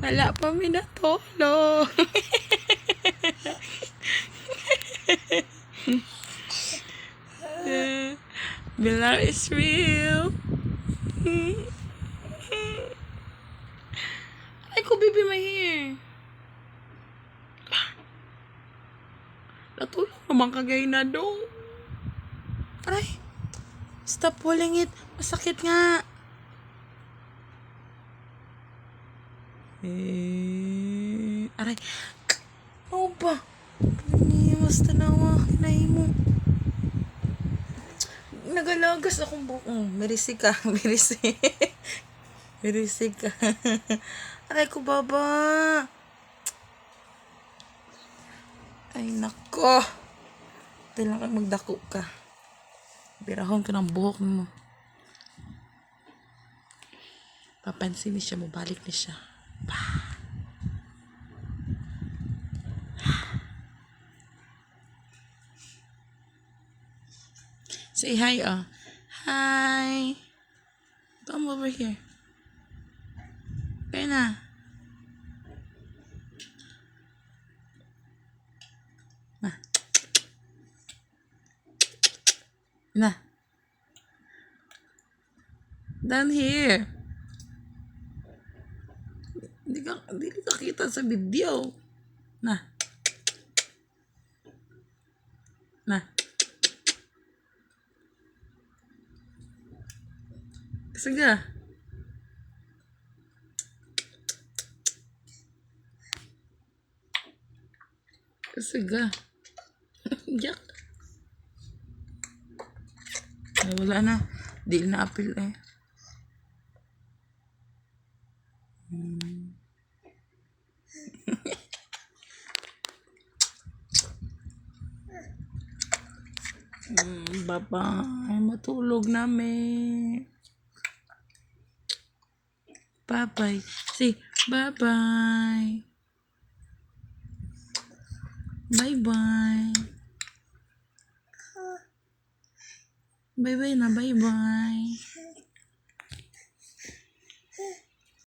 Wala pa mi natulog. Bilar is real. Ay ko, baby, my hair. Natulog naman kagay na dong. Aray. Stop pulling it. Masakit nga. Aray. Ano ba? Paniwas tanawa. Kinay mo. Nagalagas akong buhok. Merisi ka. Merisi. Merisi ka. Aray ko, baba. Ay, nako. Dahil lang magdako ka. Birahon ko ng buhok mo. Papansin ni siya, mabalik ni siya. Say hi, oh. Hi. Come over here. Kaya na. Na. Down here. Hindi ka kita sa video. Na. Na. Sige. Sige. Yak. Wala na. Di na apil eh. Bye-bye. Matulog namin. Bye-bye. Say, bye-bye. Bye-bye. Bye-bye na, bye-bye.